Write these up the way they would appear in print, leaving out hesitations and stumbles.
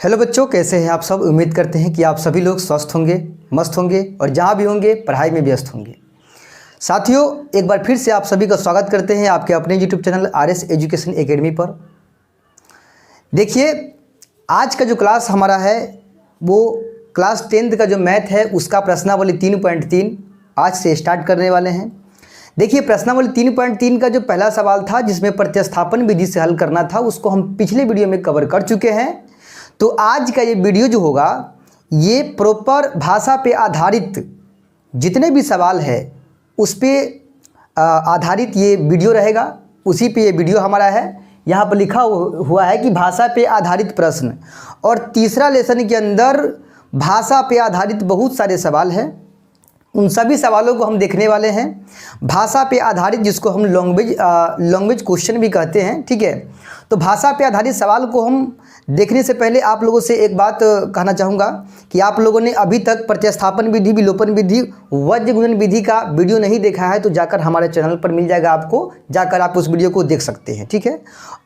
Hello बच्चों, कैसे हैं आप सब। उम्मीद करते हैं कि आप सभी लोग स्वस्थ होंगे, मस्त होंगे और जहां भी होंगे पढ़ाई में व्यस्त होंगे। साथियों, एक बार फिर से आप सभी का स्वागत करते हैं आपके अपने YouTube channel RS education academy पर। देखिए, आज का जो क्लास हमारा है वो क्लास 10th का जो मैथ है उसका प्रश्नावली 3.3 आज से स्टार्ट करने वाले हैं। देखिए, प्रश्नावली 3.3 का जो पहला सवाल था जिसमें प्रतिस्थापन विधि से हल करना था, उसको हम पिछले वीडियो में कवर कर चुके हैं। तो आज का ये वीडियो जो होगा ये प्रॉपर भाषा पे आधारित जितने भी सवाल है उस पे आधारित ये वीडियो रहेगा। उसी पे ये वीडियो हमारा है। यहाँ पर लिखा हुआ है कि भाषा पे आधारित प्रश्न, और तीसरा लेसन के अंदर भाषा पे आधारित बहुत सारे सवाल हैं। उन सभी सवालों को हम देखने वाले हैं। भाषा पे आधारित, जिसको हम लैंग्वेज क्वेश्चन भी कहते हैं, ठीक है। तो भाषा पे आधारित सवाल को हम देखने से पहले आप लोगों से एक बात कहना चाहूँगा कि आप लोगों ने अभी तक प्रतिस्थापन विधि, विलोपन विधि, वज्र गुणन विधि का वीडियो नहीं देखा है तो जाकर हमारे चैनल पर मिल जाएगा, आपको जाकर आप उस वीडियो को देख सकते हैं, ठीक है।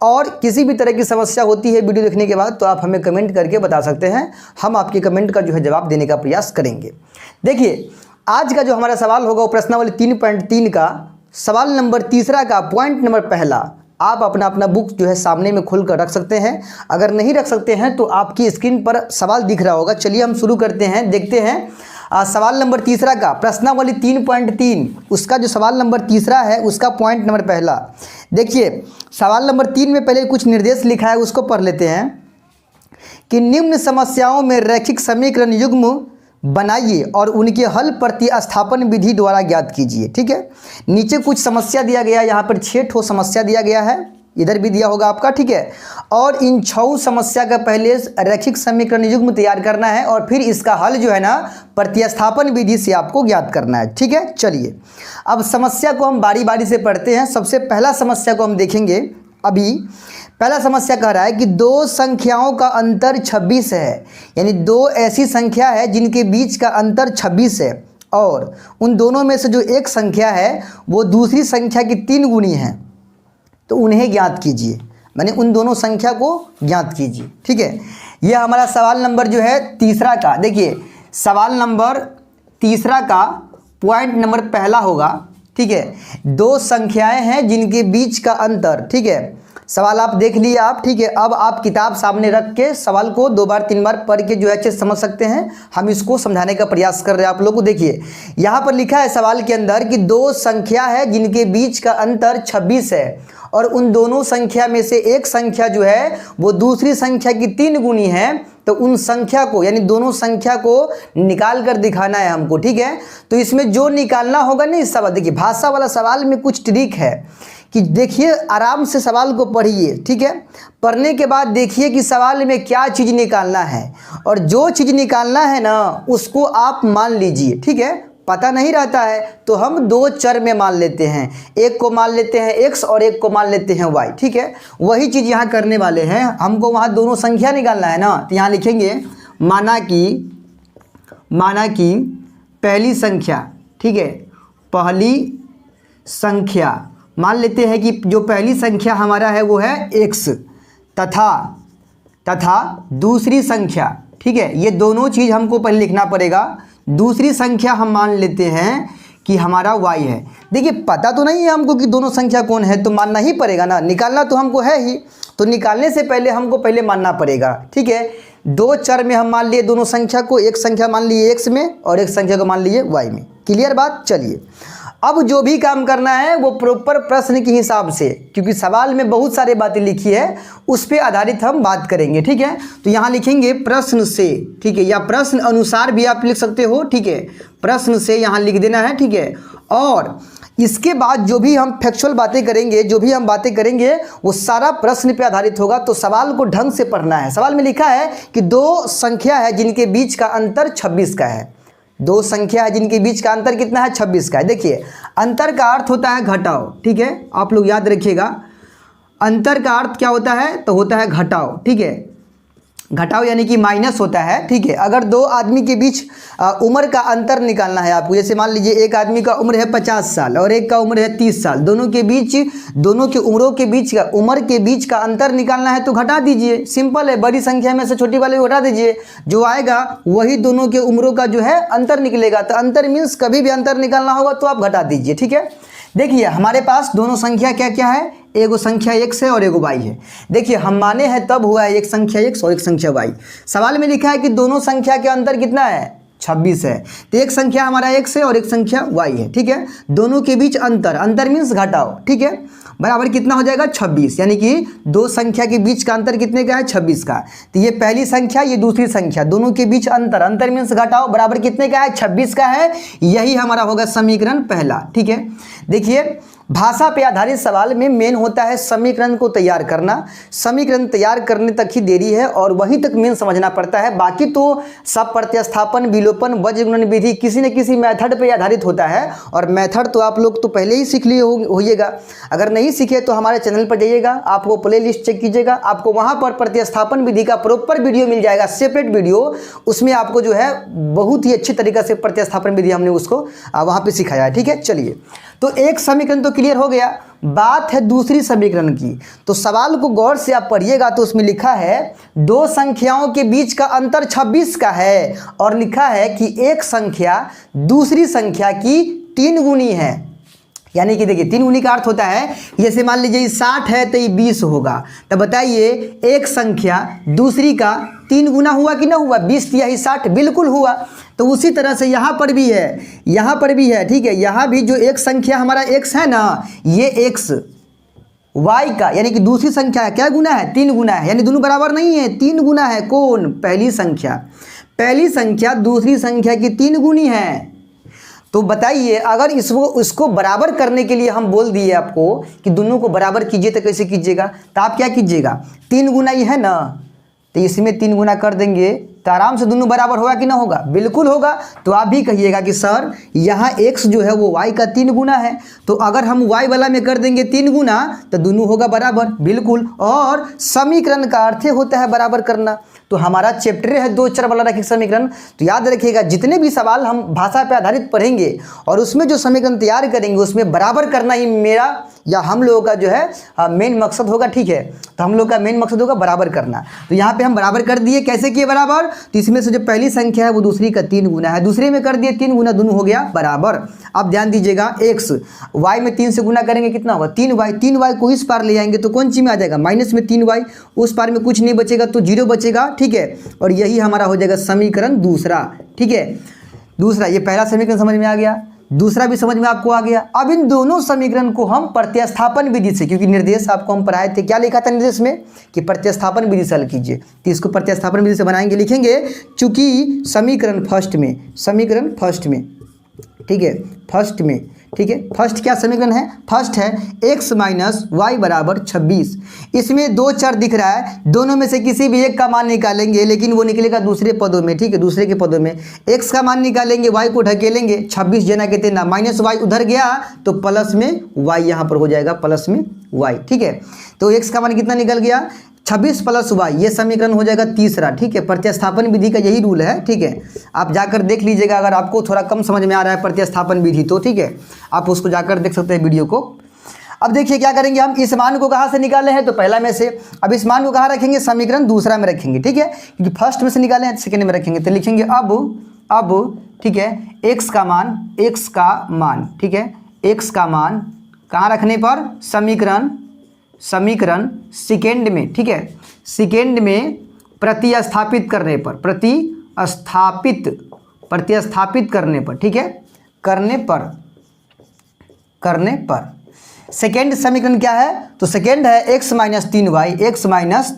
और किसी भी तरह की समस्या होती है वीडियो देखने के बाद तो आप हमें कमेंट करके बता सकते हैं। हम आपके कमेंट का जो है जवाब देने का प्रयास करेंगे। देखिए, आज का जो हमारा सवाल होगा वो प्रश्नावली 3.3 का सवाल नंबर तीसरा का पॉइंट नंबर पहला। आप अपना बुक जो है सामने में खोल कर रख सकते हैं। अगर नहीं रख सकते हैं तो आपकी स्क्रीन पर सवाल दिख रहा होगा। चलिए हम शुरू करते हैं, देखते हैं सवाल नंबर तीसरा का प्रश्नावली 3.3 उसका जो सवाल नंबर तीसरा है उसका पॉइंट नंबर पहला। देखिए, सवाल नंबर 3 में पहले कुछ निर्देश लिखा है, उसको पढ़ लेते हैं कि निम्न समस्याओं में रैखिक समीकरण युग्म बनाइए और उनके हल प्रतिस्थापन विधि द्वारा ज्ञात कीजिए, ठीक है। नीचे कुछ समस्या दिया गया है, यहाँ पर 6 ठो समस्या दिया गया है, इधर भी दिया होगा आपका, ठीक है। और इन 6 समस्या का पहले रैखिक समीकरण युग्म तैयार करना है और फिर इसका हल जो है ना प्रतिस्थापन विधि से आपको ज्ञात करना है, ठीक है। चलिए, अब समस्या को हम बारी बारी से पढ़ते हैं। सबसे पहला समस्या को हम देखेंगे। अभी पहला समस्या कह रहा है कि दो संख्याओं का अंतर 26 है, यानी दो ऐसी संख्या है जिनके बीच का अंतर 26 है और उन दोनों में से जो एक संख्या है वो दूसरी संख्या की 3 गुनी है। तो उन्हें ज्ञात कीजिए, माने उन दोनों संख्या को ज्ञात कीजिए, ठीक है। यह हमारा सवाल नंबर जो है तीसरा का। देखिए, सवाल नंबर तीसरा का पॉइंट नंबर पहला होगा, ठीक है। दो संख्याएं हैं जिनके बीच का अंतर, ठीक है। सवाल आप देख लिए आप, ठीक है। अब आप किताब सामने रख के सवाल को 2 बार 3 बार पढ़ के जो है अच्छे से समझ सकते हैं। हम इसको समझाने का प्रयास कर रहे हैं आप लोगों को। देखिए, यहाँ पर लिखा है सवाल के अंदर कि दो संख्या है जिनके बीच का अंतर 26 है और उन दोनों संख्या में से एक संख्या जो है वो दूसरी संख्या की 3 गुनी है। तो उन संख्या को, यानी दोनों संख्या को निकाल कर दिखाना है हमको, ठीक है। तो इसमें जो निकालना होगा नहीं इस सवाल, देखिए भाषा वाला सवाल में कुछ ट्रिक है कि देखिए, आराम से सवाल को पढ़िए, ठीक है। पढ़ने के बाद देखिए कि सवाल में क्या चीज़ निकालना है और जो चीज़ निकालना है ना उसको आप मान लीजिए, ठीक है। पता नहीं रहता है तो हम 2 चर में मान लेते हैं, एक को मान लेते हैं x और एक को मान लेते हैं y, ठीक है। वही चीज़ यहाँ करने वाले हैं। हमको वहाँ दोनों संख्या निकालना है ना, तो यहाँ लिखेंगे माना कि पहली संख्या, ठीक है। पहली संख्या मान लेते हैं कि जो पहली संख्या हमारा है वो है x तथा दूसरी संख्या, ठीक है। ये दोनों चीज़ हमको पहले लिखना पड़ेगा। दूसरी संख्या हम मान लेते हैं कि हमारा y है। देखिए, पता तो नहीं है हमको कि दोनों संख्या कौन है, तो मानना ही पड़ेगा ना, निकालना तो हमको है ही। तो निकालने से पहले हमको पहले मानना पड़ेगा, ठीक है। 2 चर में हम मान लिए दोनों संख्या को, एक संख्या मान लिए x में और एक संख्या को मान लिए y में। क्लियर बात। चलिए, अब जो भी काम करना है वो प्रॉपर प्रश्न के हिसाब से, क्योंकि सवाल में बहुत सारी बातें लिखी है उस पे आधारित हम बात करेंगे, ठीक है। तो यहाँ लिखेंगे प्रश्न से, ठीक है, या प्रश्न अनुसार भी आप लिख सकते हो, ठीक है। प्रश्न से यहाँ लिख देना है, ठीक है। और इसके बाद जो भी हम फैक्चुअल बातें करेंगे, जो भी हम बातें करेंगे वो सारा प्रश्न पे आधारित होगा। तो सवाल को ढंग से पढ़ना है। सवाल में लिखा है कि दो संख्या है जिनके बीच का अंतर 26 का है। दो संख्या है जिनके बीच का अंतर कितना है, 26 का है। देखिए, अंतर का अर्थ होता है घटाव, ठीक है। आप लोग याद रखिएगा, अंतर का अर्थ क्या होता है, तो होता है घटाव, ठीक है। घटाओ यानी कि माइनस होता है, ठीक है। अगर दो आदमी के बीच उम्र का अंतर निकालना है आपको, जैसे मान लीजिए एक आदमी का उम्र है 50 साल और एक का उम्र है 30 साल, दोनों के बीच, दोनों के उम्रों के बीच का, उम्र के बीच का अंतर निकालना है तो घटा दीजिए, सिंपल है। बड़ी संख्या में से छोटी वाले को घटा दीजिए, जो आएगा वही दोनों के उम्रों का जो है अंतर निकलेगा। तो अंतर मीन्स कभी भी अंतर निकालना होगा तो आप घटा दीजिए, ठीक है। देखिए हमारे पास दोनों संख्या क्या क्या है, एगो संख्या x है और एगो y है। देखिए हम माने हैं तब हुआ है एक संख्या x और एक संख्या y। सवाल में लिखा है कि दोनों संख्या के अंतर कितना है, 26 है। तो एक संख्या हमारा x है और एक संख्या y है, ठीक है। दोनों के बीच अंतर, अंतर मीन्स घटाओ, ठीक है, बराबर कितना हो जाएगा 26, यानी कि दो संख्या के बीच का अंतर कितने का है, 26 का। तो ये पहली संख्या, ये दूसरी संख्या, दोनों के बीच अंतर, अंतर मीन्स घटाओ, बराबर कितने का है, 26 का है। यही हमारा होगा समीकरण पहला, ठीक है। देखिए भाषा पे आधारित सवाल में मेन होता है समीकरण को तैयार करना। समीकरण तैयार करने तक ही देरी है और वहीं तक मेन समझना पड़ता है। बाकी तो सब प्रतिस्थापन, विलोपन, वज्र गुणन विधि किसी न किसी मेथड पे आधारित होता है, और मेथड तो आप लोग तो पहले ही सीख लिए होइएगा। अगर नहीं सीखे तो हमारे चैनल पर जाइएगा, आपको प्ले लिस्ट चेक कीजिएगा, आपको वहाँ पर प्रतिस्थापन विधि का प्रॉपर वीडियो मिल जाएगा, सेपरेट वीडियो। उसमें आपको जो है बहुत ही अच्छी तरीक़े से प्रतिस्थापन विधि हमने उसको वहाँ पर सिखाया है, ठीक है। चलिए, तो एक समीकरण तो क्लियर हो गया, बात है दूसरी समीकरण की। तो सवाल को गौर से आप पढ़िएगा तो उसमें लिखा है दो संख्याओं के बीच का अंतर 26 का है, और लिखा है कि एक संख्या दूसरी संख्या की 3 गुनी है। यानी कि देखिए 3 गुनी का अर्थ होता है, जैसे मान लीजिए 60 है तो ये 20 होगा। तो बताइए एक संख्या दूसरी का 3 गुना हुआ कि ना हुआ, 20 तिया 60, बिल्कुल हुआ। तो उसी तरह से यहाँ पर भी है, यहाँ पर भी है, ठीक है। यहाँ भी जो एक संख्या हमारा x है ना, ये x y का यानी कि दूसरी संख्या क्या गुना है, 3 गुना है, यानी दोनों बराबर नहीं है, 3 गुना है। कौन, पहली संख्या, पहली संख्या दूसरी संख्या की 3 गुनी है। तो बताइए अगर इसको बराबर करने के लिए हम बोल दिए आपको कि दोनों को बराबर कीजिए, तो कैसे कीजिएगा, तो आप क्या कीजिएगा, 3 गुना ही है ना, तो इसमें 3 गुना कर देंगे तो आराम से दोनों बराबर होगा कि ना होगा, बिल्कुल होगा। तो आप भी कहिएगा कि सर यहाँ x जो है वो y का 3 गुना है, तो अगर हम y वाला में कर देंगे 3 गुना तो दोनों होगा बराबर, बिल्कुल। और समीकरण का अर्थ होता है बराबर करना। तो हमारा चैप्टर है 2 चर वाला रैखिक समीकरण। तो याद रखिएगा जितने भी सवाल हम भाषा पे आधारित पढ़ेंगे और उसमें जो समीकरण तैयार करेंगे उसमें बराबर करना ही मेरा या हम लोगों का जो है मेन मकसद होगा, ठीक है। तो हम लोग का मेन मकसद होगा बराबर करना। तो यहाँ पे हम बराबर कर दिए, कैसे किए बराबर, तो इसमें से जो पहली संख्या है वो दूसरी का 3 गुना है, दूसरे में कर दिए 3 गुना, दोनों हो गया बराबर। अब ध्यान दीजिएगा x y में 3 से गुना करेंगे कितना होगा, 3y, 3y को इस पार ले आएंगे तो कौन चीज में आ जाएगा, माइनस में 3y, उस पार में कुछ नहीं बचेगा तो 0 बचेगा, ठीक है। और यही हमारा हो जाएगा समीकरण दूसरा, ठीक है। दूसरा, ये पहला समीकरण समझ में आ गया, दूसरा भी समझ में आपको आ गया। अब इन दोनों समीकरण को हम प्रतिस्थापन विधि से, क्योंकि निर्देश आपको हम पढ़ाए थे, क्या लिखा था निर्देश में कि प्रतिस्थापन विधि से हल कीजिए, तो इसको प्रतिस्थापन विधि से बनाएंगे, लिखेंगे चूंकि समीकरण फर्स्ट में, ठीक है, फर्स्ट में, ठीक है। फर्स्ट क्या समीकरण है, फर्स्ट है x माइनस वाई बराबर 26। इसमें 2 चर दिख रहा है, दोनों में से किसी भी एक का मान निकालेंगे, लेकिन वो निकलेगा दूसरे पदों में, ठीक है, दूसरे के पदों में। x का मान निकालेंगे, y को ढकेलेंगे, 26 जना कहते हैं ना, माइनस वाई उधर गया तो प्लस में y यहाँ पर हो जाएगा, प्लस में y, ठीक है। तो x का मान कितना निकल गया, 26 प्लस y, ये समीकरण हो जाएगा तीसरा, ठीक है। प्रतिस्थापन विधि का यही रूल है, ठीक है। आप जाकर देख लीजिएगा, अगर आपको थोड़ा कम समझ में आ रहा है प्रतिस्थापन विधि तो ठीक है, आप उसको जाकर देख सकते हैं वीडियो को। अब देखिए क्या करेंगे हम, इस मान को कहाँ से निकाले हैं, तो पहला में से। अब इस मान को कहाँ रखेंगे, समीकरण दूसरा में रखेंगे, ठीक है, क्योंकि फर्स्ट में से निकाले हैं सेकेंड में रखेंगे। तो लिखेंगे अब ठीक है, x का मान, ठीक है, x का मान कहाँ रखने पर, समीकरण सेकेंड में, ठीक है, सेकेंड में प्रतिस्थापित करने पर, प्रतिस्थापित करने पर, ठीक है, करने पर सेकेंड समीकरण क्या है, तो सेकेंड है x माइनस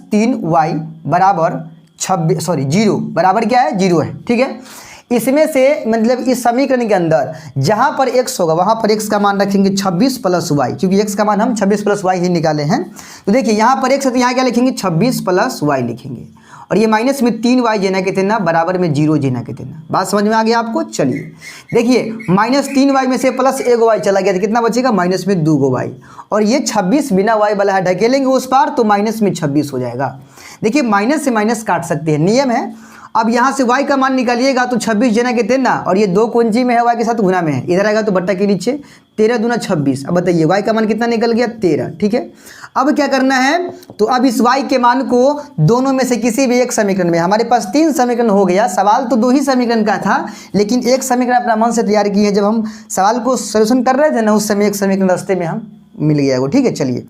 3y बराबर 0, बराबर क्या है, 0 है, ठीक है। इसमें से मतलब इस समीकरण के अंदर जहाँ पर x होगा वहाँ पर x का मान रखेंगे 26 प्लस y, क्योंकि x का मान हम 26 प्लस y ही निकाले हैं। तो देखिए यहाँ पर x है तो यहाँ क्या लिखेंगे, 26 प्लस y लिखेंगे, और ये माइनस में 3y जेना के तेना बराबर में 0 जेना के तेना। बात समझ में आ गया आपको। चलिए देखिए, माइनस 3y में से प्लस 1y चला गया तो कितना बचेगा, माइनस में 2y, और ये 26 बिना y वाला है, ढकेलेंगे उस पार तो माइनस में 26 हो जाएगा। देखिए माइनस से माइनस काट सकते हैं, नियम है। अब यहाँ से y का मान निकालिएगा तो 26 जना के 13 और ये 2 कुंजी में है, y के साथ गुना में है, इधर आएगा तो बट्टा के नीचे 13 दूना 26। अब बताइए y का मान कितना निकल गया 13, ठीक है। अब क्या करना है, तो अब इस y के मान को दोनों में से किसी भी एक समीकरण में, हमारे पास 3 समीकरण हो गया, सवाल तो 2 ही समीकरण का था लेकिन एक समीकरण अपना मन से तैयार किए, जब हम सवाल को सोल्यूशन कर रहे थे ना उस समय एक समीकरण रास्ते में हम मिल गया वो, ठीक है। चलिए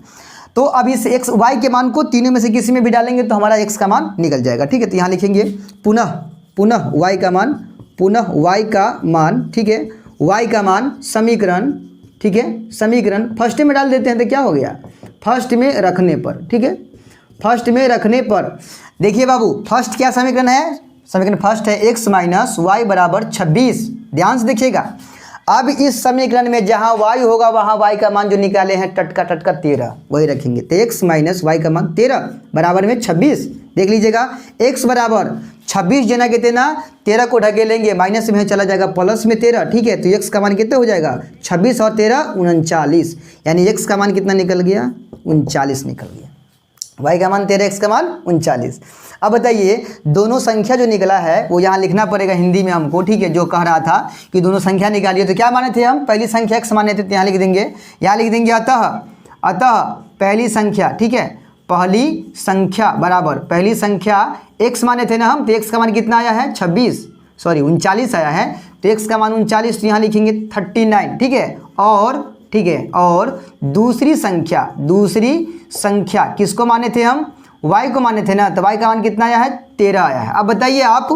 तो अब इस x y के मान को तीनों में से किसी में भी डालेंगे तो हमारा x का मान निकल जाएगा, ठीक है। तो यहाँ लिखेंगे पुनः y का मान, पुनः y का मान, ठीक है, y का मान समीकरण, ठीक है, समीकरण फर्स्ट में डाल देते हैं तो क्या हो गया, फर्स्ट में रखने पर, ठीक है, फर्स्ट में रखने पर। देखिए बाबू फर्स्ट क्या समीकरण है, समीकरण फर्स्ट है x माइनस वाई बराबर 26। ध्यान से देखिएगा, अब इस समीकरण में जहां y होगा वहां y का मान जो निकाले हैं टटका 13 वही रखेंगे, तो x माइनस वाई का मान 13 बराबर में 26। देख लीजिएगा x बराबर 26 जना के 13 को ढकेलेंगे, माइनस में चला जाएगा प्लस में 13, ठीक है। तो x का मान कितना हो जाएगा 26 और 13 39, यानी x का मान कितना निकल गया 39 निकल गया, y का मान 13 x का मान 39। अब बताइए दोनों संख्या जो निकला है वो यहाँ लिखना पड़ेगा हिंदी में हमको, ठीक है। जो कह रहा था कि दोनों संख्या निकालिए तो क्या माने थे हम, पहली संख्या x माने थे, तो यहाँ लिख देंगे, यहाँ लिख देंगे अतः पहली संख्या, ठीक है, पहली संख्या बराबर पहली संख्या x माने थे ना हम, तो x का मान कितना आया है 39 आया है, तो x का मान 39, तो यहाँ लिखेंगे 39, ठीक है। और ठीक है, और दूसरी संख्या किसको माने थे हम, y को माने थे ना, तो y का मान कितना आया है 13 आया है। अब बताइए आप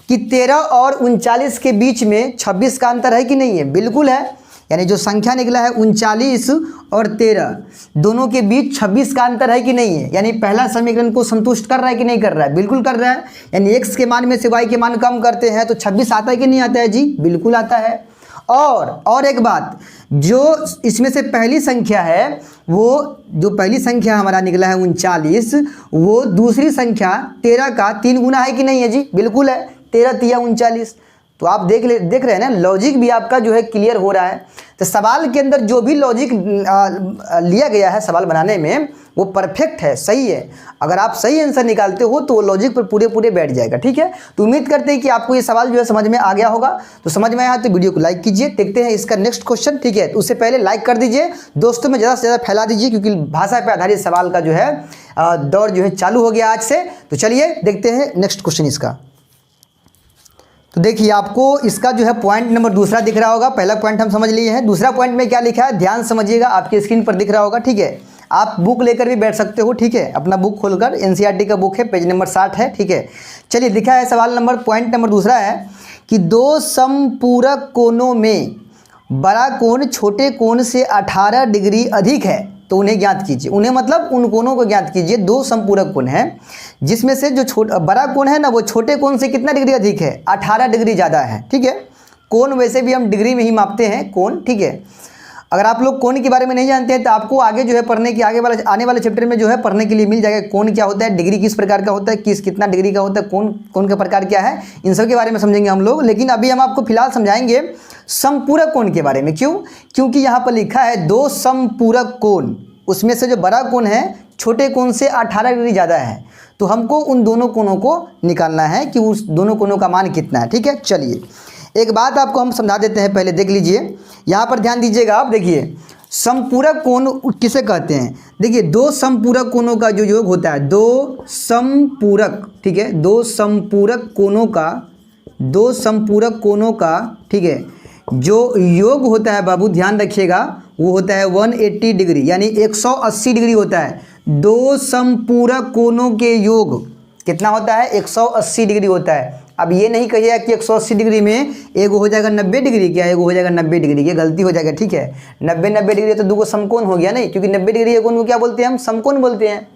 कि 13 और 39 के बीच में 26 का अंतर है कि नहीं है, बिल्कुल है, यानी जो संख्या निकला है 39 और 13 दोनों के बीच 26 का अंतर है कि नहीं है, यानी पहला समीकरण को संतुष्ट कर रहा है कि नहीं कर रहा है, बिल्कुल कर रहा है। यानी x के मान में से y के मान कम करते हैं तो 26 आता है कि नहीं आता है जी, बिल्कुल आता है। और एक बात, जो इसमें से पहली संख्या है वो जो पहली संख्या हमारा निकला है 39, वो दूसरी संख्या 13 का 3 गुना है कि नहीं है जी, बिल्कुल है, 13 तिया 39। तो आप देख रहे हैं ना, लॉजिक भी आपका जो है क्लियर हो रहा है। तो सवाल के अंदर जो भी लॉजिक लिया गया है सवाल बनाने में वो परफेक्ट है, सही है। अगर आप सही आंसर निकालते हो तो वो लॉजिक पर पूरे बैठ जाएगा, ठीक है। तो उम्मीद करते हैं कि आपको ये सवाल जो है समझ में आ गया होगा। तो समझ में आया तो वीडियो को लाइक कीजिए, देखते हैं इसका नेक्स्ट क्वेश्चन, ठीक है। तो उससे पहले लाइक कर दीजिए, दोस्तों में ज़्यादा से ज़्यादा फैला दीजिए, क्योंकि भाषा पर आधारित सवाल का जो है दौर जो है चालू हो गया आज से। तो चलिए देखते हैं नेक्स्ट क्वेश्चन इसका। तो देखिए आपको इसका जो है पॉइंट नंबर दूसरा दिख रहा होगा, पहला पॉइंट हम समझ लिए हैं, दूसरा पॉइंट में क्या लिखा है ध्यान समझिएगा, आपकी स्क्रीन पर दिख रहा होगा, ठीक है। आप बुक लेकर भी बैठ सकते हो, ठीक है, अपना बुक खोलकर, एनसीईआरटी का बुक है, पेज नंबर 60 है, ठीक है। चलिए लिखा है सवाल नंबर, पॉइंट नंबर दूसरा है कि दो समपूरक कोणों में बड़ा कोण छोटे कोण से 18 डिग्री अधिक है तो उन्हें ज्ञात कीजिए। उन्हें मतलब उन कोणों को ज्ञात कीजिए। दो समपूरक कोण है जिसमें से जो बड़ा कोण है ना वो छोटे कोण से कितना डिग्री अधिक है, 18 डिग्री ज़्यादा है, ठीक है। कोण वैसे भी हम डिग्री में ही मापते हैं कोण, ठीक है। अगर आप लोग कोण के बारे में नहीं जानते हैं तो आपको आगे जो है पढ़ने की आने वाले चैप्टर में जो है पढ़ने के लिए मिल जाएगा। कोण क्या होता है, डिग्री किस प्रकार का होता है, कितना डिग्री का होता है, कोण का प्रकार क्या है, इन सब के बारे में समझेंगे हम लोग। लेकिन अभी हम आपको फिलहाल समझाएंगे समपूरक कोण के बारे में। क्यों? क्योंकि यहाँ पर लिखा है दो समपूरक कोण, उसमें से जो बड़ा कोण है छोटे कोण से 18 डिग्री ज़्यादा है, तो हमको उन दोनों कोणों को निकालना है कि उस दोनों कोणों का मान कितना है, ठीक है। चलिए एक बात आपको हम समझा देते हैं, पहले देख लीजिए, यहाँ पर ध्यान दीजिएगा आप। देखिए समपूरक कोण किसे कहते हैं, देखिए दो समपूरक कोणों का जो योग होता है, दो समपूरक, ठीक है, दो समपूरक कोणों का, ठीक है, जो योग होता है बाबू ध्यान रखिएगा, वो होता है 180 डिग्री, यानी 180 डिग्री होता है। दो समपूरक कोणों के योग कितना होता है, 180 डिग्री होता है। अब ये नहीं कहिएगा कि 180 डिग्री में एगो हो जाएगा 90 डिग्री, क्या एगो हो जाएगा 90 डिग्री, ये गलती हो जाएगा, ठीक है। 90 डिग्री तो दो समकोण हो गया नहीं, क्योंकि 90 डिग्री कोण को क्या बोलते हैं हम, समकोण बोलते हैं।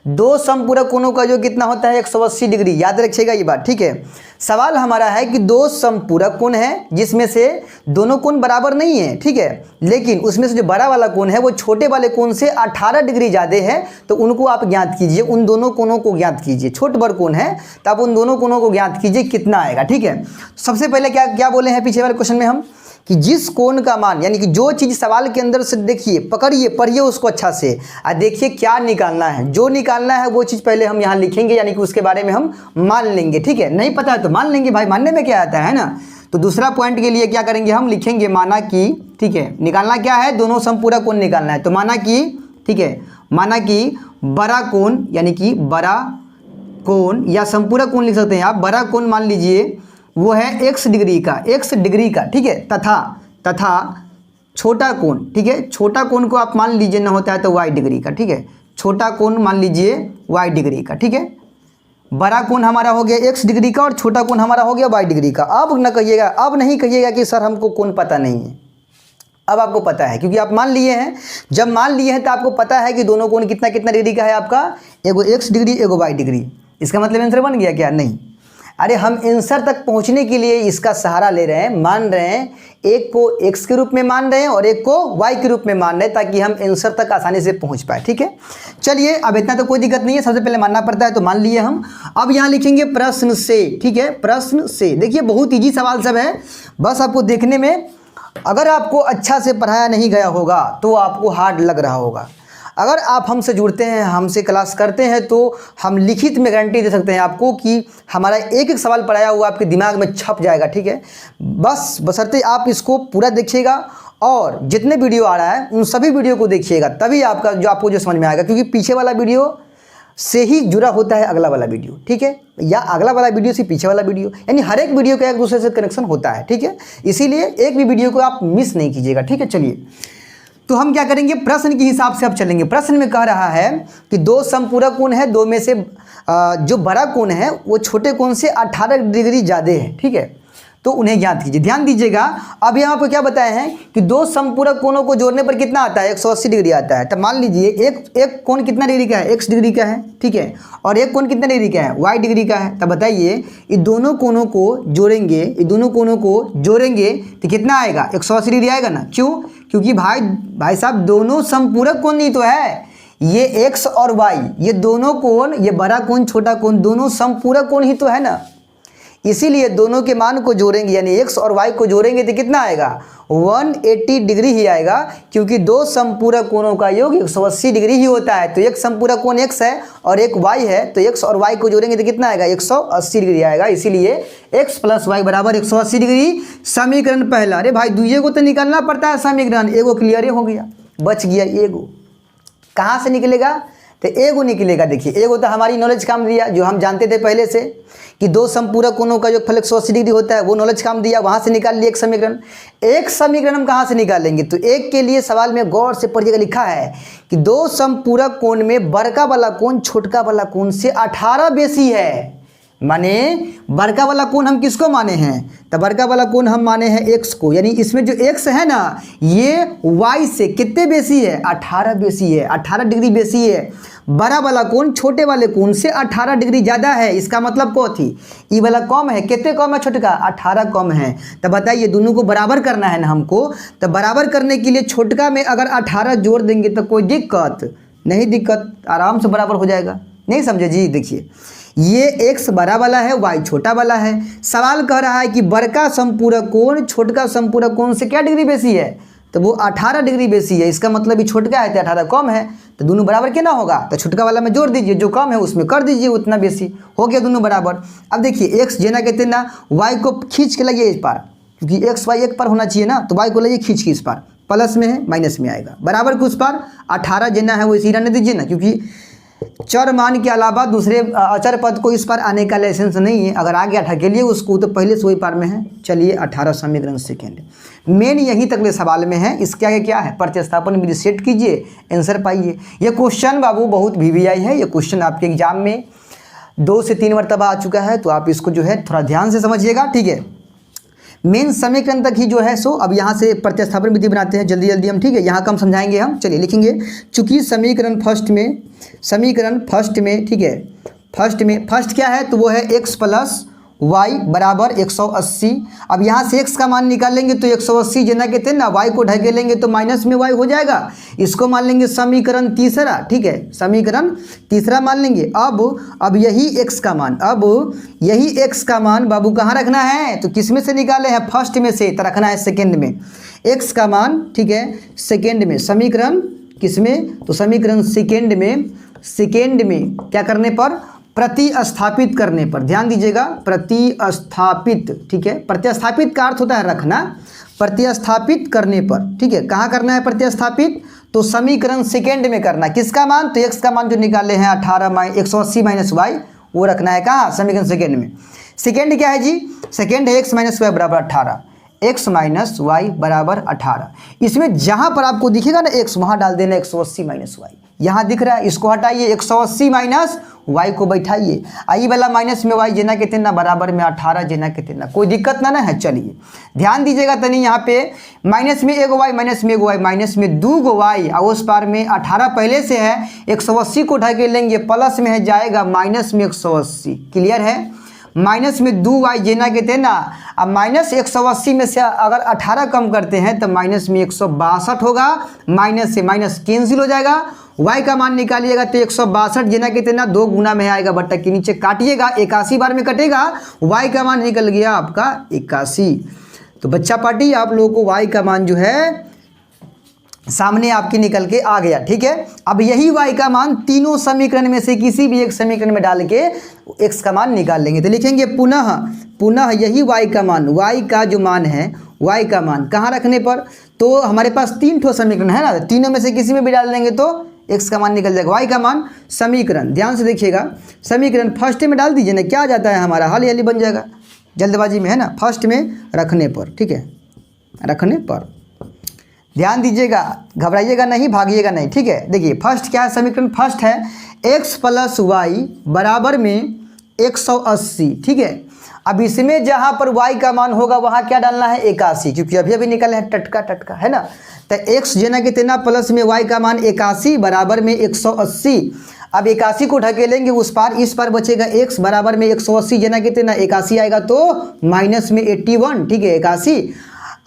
दो समपूरक कोणों का जो कितना होता है 180 डिग्री, याद रखिएगा ये बात, ठीक है। सवाल हमारा है कि दो समपूरक कोण है जिसमें से दोनों कोण बराबर नहीं है, ठीक है, लेकिन उसमें से जो बड़ा वाला कोण है वो छोटे वाले कोण से 18 डिग्री ज़्यादा है, तो उनको आप ज्ञात कीजिए, उन दोनों कोणों को ज्ञात कीजिए। छोट बड़ कोण है तो आप उन दोनों कोणों को ज्ञात कीजिए कितना आएगा, ठीक है। सबसे पहले क्या बोले हैं पीछे वाले क्वेश्चन में हम कि जिस कोण का मान, यानी कि जो चीज़ सवाल के अंदर से देखिए, पकड़िए, पढ़िए उसको अच्छा से और देखिए क्या निकालना है। जो निकालना है वो चीज़ पहले हम यहाँ लिखेंगे, यानी कि उसके बारे में हम मान लेंगे। ठीक है, नहीं पता है तो मान लेंगे भाई, मानने में क्या आता है ना। तो दूसरा पॉइंट के लिए क्या करेंगे, हम लिखेंगे माना कि, ठीक है, निकालना क्या है, दोनों समपूरक कोण निकालना है। तो माना कि, ठीक है, माना कि बड़ा कोण, यानी कि बड़ा कोण या संपूरक कोण लिख सकते हैं आप। बड़ा कोण मान लीजिए वो है x डिग्री का, x डिग्री का, ठीक है, तथा छोटा कोण, ठीक है, छोटा कोण को आप मान लीजिए ना होता है तो y डिग्री का, ठीक है, छोटा कोण मान लीजिए y डिग्री का, ठीक है। बड़ा कोण हमारा हो गया x डिग्री का और छोटा कोण हमारा हो गया y डिग्री का। अब न कहिएगा, अब नहीं कहिएगा कि सर हमको कोण पता नहीं है। अब आपको पता है, क्योंकि आप मान लिए हैं। जब मान लिए हैं तो आपको पता है कि दोनों कोण कितना कितना डिग्री का है आपका, एगो x डिग्री एगो y डिग्री। इसका मतलब आंसर बन गया क्या? नहीं। अरे हम आंसर तक पहुंचने के लिए इसका सहारा ले रहे हैं, मान रहे हैं, एक को x के रूप में मान रहे हैं और एक को y के रूप में मान रहे हैं, ताकि हम आंसर तक आसानी से पहुंच पाए। ठीक है, चलिए अब इतना तो कोई दिक्कत नहीं है, सबसे पहले मानना पड़ता है तो मान लिए हम। अब यहाँ लिखेंगे प्रश्न से, ठीक है, प्रश्न से। देखिए बहुत ईजी सवाल सब है, बस आपको देखने में, अगर आपको अच्छा से पढ़ाया नहीं गया होगा तो आपको हार्ड लग रहा होगा। अगर आप हमसे जुड़ते हैं, हमसे क्लास करते हैं, तो हम लिखित में गारंटी दे सकते हैं आपको कि हमारा एक एक सवाल पढ़ाया हुआ आपके दिमाग में छप जाएगा। ठीक है, बस बशर्ते आप इसको पूरा देखिएगा और जितने वीडियो आ रहा है उन सभी वीडियो को देखिएगा, तभी आपको जो समझ में आएगा, क्योंकि पीछे वाला वीडियो से ही जुड़ा होता है अगला वाला वीडियो। ठीक है, या अगला वाला वीडियो से पीछे वाला वीडियो, यानी हर एक वीडियो का एक दूसरे से कनेक्शन होता है। ठीक है, इसीलिए एक भी वीडियो को आप मिस नहीं कीजिएगा। ठीक है, चलिए तो हम क्या करेंगे, प्रश्न के हिसाब से अब चलेंगे। प्रश्न में कह रहा है कि दो समपूरक कोण है, दो में से जो बड़ा कोण है वो छोटे कोण से 18 डिग्री ज़्यादा है। ठीक है, तो उन्हें ज्ञात कीजिए। ध्यान दीजिएगा, अब यहाँ पर क्या बताए हैं कि दो समपूरक कोणों को जोड़ने पर कितना आता है, 180 डिग्री आता है। तो मान लीजिए एक कोण कितना डिग्री का है, x डिग्री का है, ठीक है, और एक कोण कितना डिग्री का है, y डिग्री का है। तब बताइए ये दोनों कोणों को जोड़ेंगे, ये दोनों कोणों को जोड़ेंगे तो कितना आएगा, 180 डिग्री आएगा ना। क्यों? क्योंकि भाई साहब दोनों समपूरक कोण ही तो है, ये x और y, ये दोनों कोण, ये बड़ा कोण छोटा कोण, दोनों समपूरक कोण ही तो है ना। इसीलिए दोनों के मान को जोड़ेंगे, यानी x और y को जोड़ेंगे तो कितना आएगा, 180 डिग्री ही आएगा, क्योंकि दो समपूरक कोणों का योग 180 डिग्री ही होता है। तो एक समपूरक कोण x है और एक y है, तो x और y को जोड़ेंगे तो कितना आएगा, 180 डिग्री आएगा। इसीलिए x + y बराबर 180 डिग्री। समीकरण पहला, अरे भाई दुइये को तो निकालना पड़ता है समीकरण, एगो क्लियर हो गया, बच गया एगो। कहाँ से निकलेगा, तो एगो निकलेगा। देखिए एगो तो हमारी नॉलेज काम दिया, जो हम जानते थे पहले से कि दो समपूरक कोणों का जो फल 180 डिग्री होता है, वो नॉलेज काम दिया, वहाँ से निकाल लिया एक समीकरण। एक समीकरण हम कहाँ से निकालेंगे, तो एक के लिए सवाल में गौर से पढ़िएगा, लिखा है कि दो समपूरक कोण में बड़का वाला कोण छोटका वाला कोण से 18 बेसी है। माने बड़का वाला कोण हम किसको माने हैं, तो बड़का वाला कोण हम माने हैं x को, यानी इसमें जो x है ना ये y से कितने बेसी है, 18 बेसी है, 18 डिग्री बेसी है। बड़ा वाला कोण छोटे वाले कोण से 18 डिग्री ज़्यादा है। इसका मतलब क्या थी, ई वाला कम है, कितने कम है छोटका, 18 कम है। तो बताइए दोनों को बराबर करना है ना हमको, तो बराबर करने के लिए छोटका में अगर 18 जोड़ देंगे तो कोई दिक्कत नहीं, दिक्कत आराम से बराबर हो जाएगा। नहीं समझे जी? देखिए ये x बड़ा वाला है, y छोटा वाला है। सवाल कह रहा है कि बड़का समपूरक कोण छोटका समपूरक कोण से क्या डिग्री बेसी है, तो वो 18 डिग्री बेसी है। इसका मतलब ये छोटका है तो 18 कम है, तो दोनों बराबर क्या ना होगा, तो छोटका वाला में जोड़ दीजिए, जो कम है उसमें कर दीजिए उतना बेसी, हो गया दोनों बराबर। अब देखिए x जेना कहते हैं ना, y को खींच के लाइए इस पार, क्योंकि x y एक पार होना चाहिए ना, तो y को लाइए खींच के इस पार, प्लस में है माइनस में आएगा, बराबर के उस पार 18 जेना है वो इसी रहने दीजिए ना, क्योंकि चर मान के अलावा दूसरे अचर पद को इस पर आने का लाइसेंस नहीं है। अगर आ गया ढकेलिए उसको, तो पहले से वही पार में है। चलिए 18 समीकरण सेकेंड, मेन यहीं तक ले सवाल में है। इसके आगे क्या है, प्रतिस्थापन विधि सेट कीजिए, आंसर पाइए। ये क्वेश्चन बाबू बहुत VVI है, ये क्वेश्चन आपके एग्जाम में 2 से 3 मरतबा आ चुका है, तो आप इसको जो है थोड़ा ध्यान से समझिएगा। ठीक है, मेन समीकरण तक ही जो है सो अब यहाँ से प्रतिस्थापन विधि बनाते हैं जल्दी जल्दी हम। ठीक है, यहाँ कम समझाएंगे हम। चलिए लिखेंगे, चूंकि समीकरण फर्स्ट में, ठीक है, फर्स्ट क्या है, तो वो है x + y बराबर 180। अब यहाँ से x का मान निकालेंगे तो 180 जना के थे ना, y को ढकेलेंगे तो माइनस में y हो जाएगा। इसको मान लेंगे समीकरण तीसरा, ठीक है, समीकरण तीसरा मान लेंगे। अब यही x का मान, अब यही x का मान बाबू कहाँ रखना है, तो किस में से निकाले हैं, फर्स्ट में से, तो रखना है सेकेंड में x का मान, ठीक है, सेकेंड में, समीकरण किस में, तो समीकरण सेकेंड में क्या करने पर, प्रतिस्थापित करने पर। ध्यान दीजिएगा, प्रतिस्थापित, ठीक है, प्रतिस्थापित का अर्थ होता है रखना, प्रतिस्थापित करने पर, ठीक है, कहाँ करना है प्रतिस्थापित, तो समीकरण सेकेंड में करना। किसका मान, तो x का मान जो निकाले हैं 180 माइनस y, वो रखना है कहाँ, समीकरण सेकेंड में। सेकेंड क्या है जी, सेकेंड है x माइनस वाई बराबर 18, x माइनस वाई बराबर 18। इसमें जहाँ पर आपको दिखेगा ना x, वहाँ डाल देना 180 माइनस वाई। यहाँ दिख रहा है, इसको हटाइए, 180 माइनस वाई को बैठाइए, आई वाला माइनस में वाई जना कितने ना, बराबर में 18 जना कितने ना, कोई दिक्कत ना है। चलिए ध्यान दीजिएगा तनी, यहाँ पे माइनस में एगो वाई, माइनस में एगो वाई, माइनस में 2 वाई, और उस पार में 18 पहले से है, 180 को ढके लेंगे, प्लस में है जाएगा माइनस में 180। क्लियर है, माइनस में 2 वाई जेना के थे ना। अब माइनस 180 में से अगर 18 कम करते हैं तो माइनस में 162 होगा, माइनस से माइनस कैंसिल हो जाएगा, y का मान निकालिएगा तो 162 जेना के थे ना, 2 गुना में आएगा, बट्टा के नीचे काटिएगा, 81 बार में कटेगा, y का मान निकल गया आपका 81। तो बच्चा पार्टी आप लोगों को y का मान जो है सामने आपके निकल के आ गया, ठीक है। अब यही y का मान तीनों समीकरण में से किसी भी एक समीकरण में डाल के x का मान निकाल लेंगे। तो लिखेंगे पुनः यही y का मान, y का जो मान है, y का मान कहाँ रखने पर, तो हमारे पास 3 ठो समीकरण है ना, तीनों में से किसी में भी डाल देंगे तो x का मान निकल जाएगा। y का मान समीकरण, ध्यान से देखिएगा, समीकरण फर्स्ट में डाल दीजिए ना, क्या आ जाता है हमारा, हाल ही बन जाएगा, जल्दबाजी में है ना, फर्स्ट में रखने पर, ठीक है, रखने पर। ध्यान दीजिएगा, घबराइएगा नहीं, भागिएगा नहीं, ठीक है। देखिए फर्स्ट क्या है, समीकरण फर्स्ट है x प्लस वाई बराबर में 180, ठीक है। अब इसमें जहाँ पर y का मान होगा वहाँ क्या डालना है, 81, क्योंकि अभी अभी निकल है टटका, है ना। तो x जना के तेना प्लस में y का मान 81 बराबर में 180। अब 81 को ढकेलेंगे उस पार, इस पार बचेगा x बराबर में 180 जना के तेना 81 आएगा तो माइनस में 81, ठीक है, 81।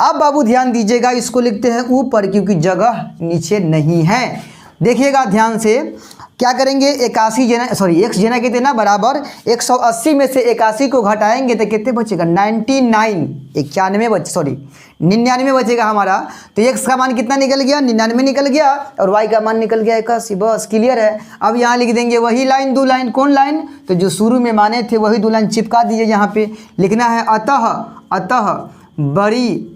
अब बाबू ध्यान दीजिएगा, इसको लिखते हैं ऊपर क्योंकि जगह नीचे नहीं है। देखिएगा ध्यान से, क्या करेंगे, 81 जना, सॉरी x जना कितने ना बराबर 180 में से 81 को घटाएंगे तो कितने बचेगा, 99 बचेगा हमारा। तो x का मान कितना निकल गया, 99 निकल गया, और y का मान निकल गया 81। बस क्लियर है। अब यहाँ लिख देंगे वही लाइन, 2 लाइन, कौन लाइन, तो जो शुरू में माने थे वही 2 लाइन चिपका दीजिए। यहाँ पे लिखना है अतः बड़ी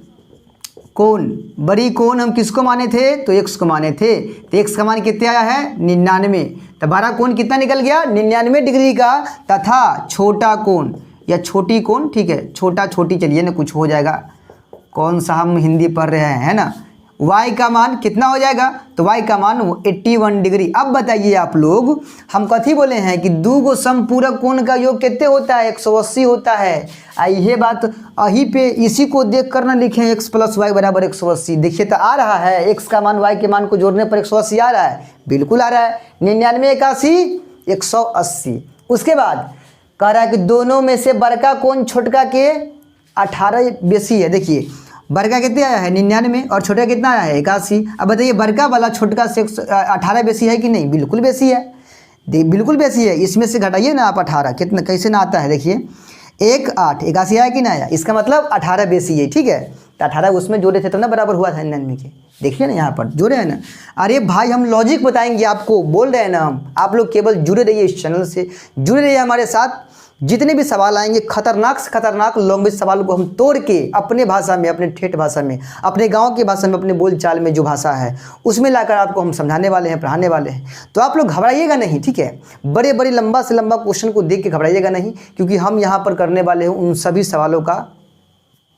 कोण हम किसको माने थे, तो x को माने थे, तो x का मान कितने आया है, 99। तो बड़ा कोण कितना निकल गया, 99 डिग्री का, तथा छोटा कोण या छोटी कोण, ठीक है, छोटा छोटी चलिए ना, कुछ हो जाएगा, कौन सा हम हिंदी पढ़ रहे हैं, है ना। y का मान कितना हो जाएगा, तो y का मान 81 डिग्री। अब बताइए आप लोग, हम कथी बोले हैं कि 2 गो समपूरक कोण का योग कितने होता है, 180 होता है। ये बात अही पे इसी को देख कर ना लिखे x प्लस वाई बराबर 180। देखिए तो आ रहा है, x का मान y के मान को जोड़ने पर 180 आ रहा है, बिल्कुल आ रहा है, 99 81 180। उसके बाद कह रहा है कि दोनों में से बड़का कोण छोटका के 18 बेसी है। देखिए बड़का कितने आया है, 99, और छोटा कितना आया है, 81। अब बताइए बड़का वाला छोटका से 18 बेसी है कि नहीं, बिल्कुल बेसी है, बिल्कुल बेसी है। इसमें से घटाइए ना आप 18, कितना कैसे ना आता है, देखिए 1 8, 81 आया कि ना आया, इसका मतलब 18 बेसी है, ठीक है। तो 18 उसमें जोड़े थे तब ना बराबर हुआ था 99 के, देखिए ना यहाँ पर जोड़े हैं ना। अरे भाई हम लॉजिक बताएंगे आपको, बोल रहे हैं ना हम, आप लोग केवल जुड़े रहिए, इस चैनल से जुड़े रहिए हमारे साथ। जितने भी सवाल आएंगे खतरनाक से खतरनाक लैंग्वेज सवालों को हम तोड़ के अपने भाषा में, अपने ठेठ भाषा में, अपने गांव की भाषा में, अपने बोलचाल में जो भाषा है उसमें लाकर आपको हम समझाने वाले हैं, पढ़ाने वाले हैं। तो आप लोग घबराइएगा नहीं, ठीक है। बड़े बड़े लंबा से लंबा क्वेश्चन को देख के घबराइएगा नहीं, क्योंकि हम यहाँ पर करने वाले हैं उन सभी सवालों का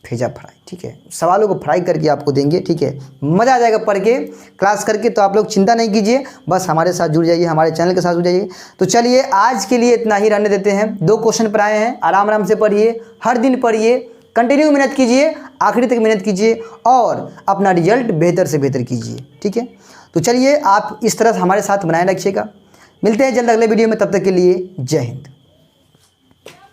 भेजा फ्राई, ठीक है। सवालों को फ्राई करके आपको देंगे, ठीक है। मज़ा आ जाएगा पढ़ के, क्लास करके। तो आप लोग चिंता नहीं कीजिए, बस हमारे साथ जुड़ जाइए, हमारे चैनल के साथ जुड़ जाइए। तो चलिए आज के लिए इतना ही रहने देते हैं। 2 क्वेश्चन पर आए हैं, आराम आराम से पढ़िए, हर दिन पढ़िए, कंटिन्यू मेहनत कीजिए, आखिरी तक मेहनत कीजिए और अपना रिजल्ट बेहतर से बेहतर कीजिए, ठीक है। तो चलिए आप इस तरह हमारे साथ बनाए रखिएगा। मिलते हैं जल्द अगले वीडियो में, तब तक के लिए जय हिंद।